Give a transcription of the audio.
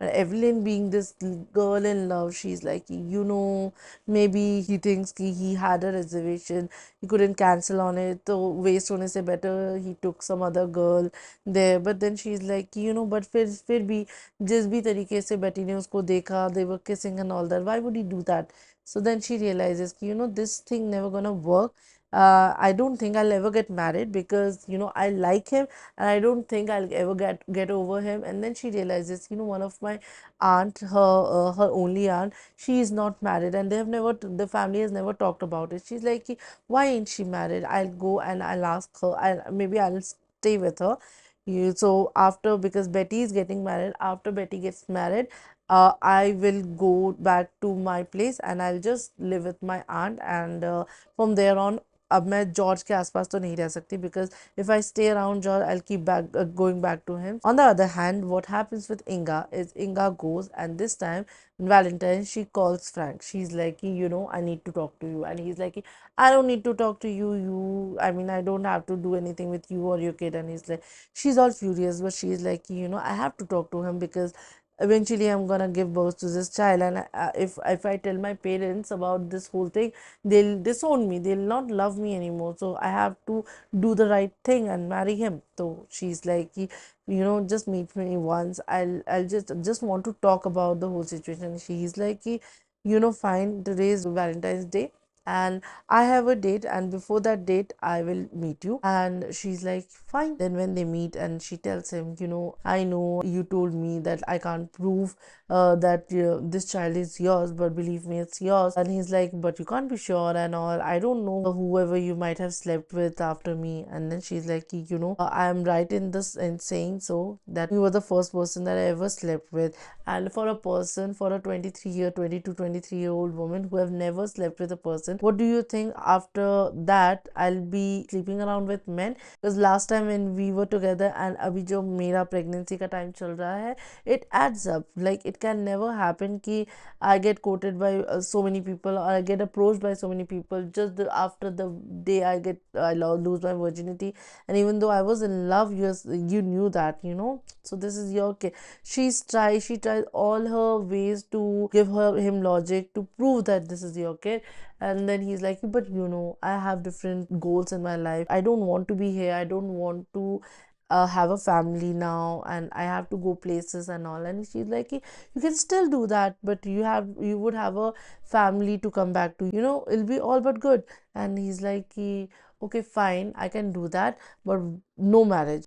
And Evelyn, being this girl in love, she's like, maybe he thinks he had a reservation, he couldn't cancel on it, so waste होने से better he took some other girl there. But then she's like, but फिर भी जिस भी तरीके से बेटी ने उसको देखा, they were kissing and all that, why would he do that? So then she realizes, this thing never gonna work. I don't think I'll ever get married because I like him, and I don't think I'll ever get over him. And then she realizes, one of my aunt, her only aunt, she is not married, and the family has never talked about it. She's like, why ain't she married? I'll go and I'll ask her. Maybe I'll stay with her. So after, because Betty is getting married, after Betty gets married, I will go back to my place and I'll just live with my aunt, and from there on, अब मैं George के आसपास तो नहीं रह सकती, because if I stay around George, I'll keep going back to him. On the other hand, what happens with Inga is Inga goes, and this time on Valentine's she calls Frank. She's like, I need to talk to you, and he's like, I don't need to talk to you. I mean, I don't have to do anything with you or your kid. And he's like, she's all furious, but she's like, I have to talk to him because eventually I'm gonna give birth to this child, and if I tell my parents about this whole thing, they'll disown me, they'll not love me anymore, so I have to do the right thing and marry him. So she's like, just meet me once, I'll just want to talk about the whole situation. She's like, fine, today is Valentine's Day and I have a date, and before that date I will meet you. And she's like, fine. Then when they meet, and she tells him, I know you told me that I can't prove that this child is yours, but believe me, it's yours. And he's like, but you can't be sure and all, I don't know whoever you might have slept with after me. And then she's like, I am right in this in saying so, that you were the first person that I ever slept with. And for a person, for a 23-year old woman who have never slept with a person, what do you think after that I'll be sleeping around with men? Because last time when we were together, and अभी जो मेरा pregnancy का time चल रहा है, it adds up. Like, it can never happen कि I get quoted by so many people, or I get approached by so many people just after the day I lose my virginity. And even though I was in love, you knew that, so this is your case. She tries all her ways to give him logic to prove that this is your kid. And then he's like, but I have different goals in my life, I don't want to be here, I don't want to have a family now, and I have to go places and all. And she's like, you can still do that, but you would have a family to come back to, it'll be all but good. And he's like, okay, fine, I can do that, but no marriage.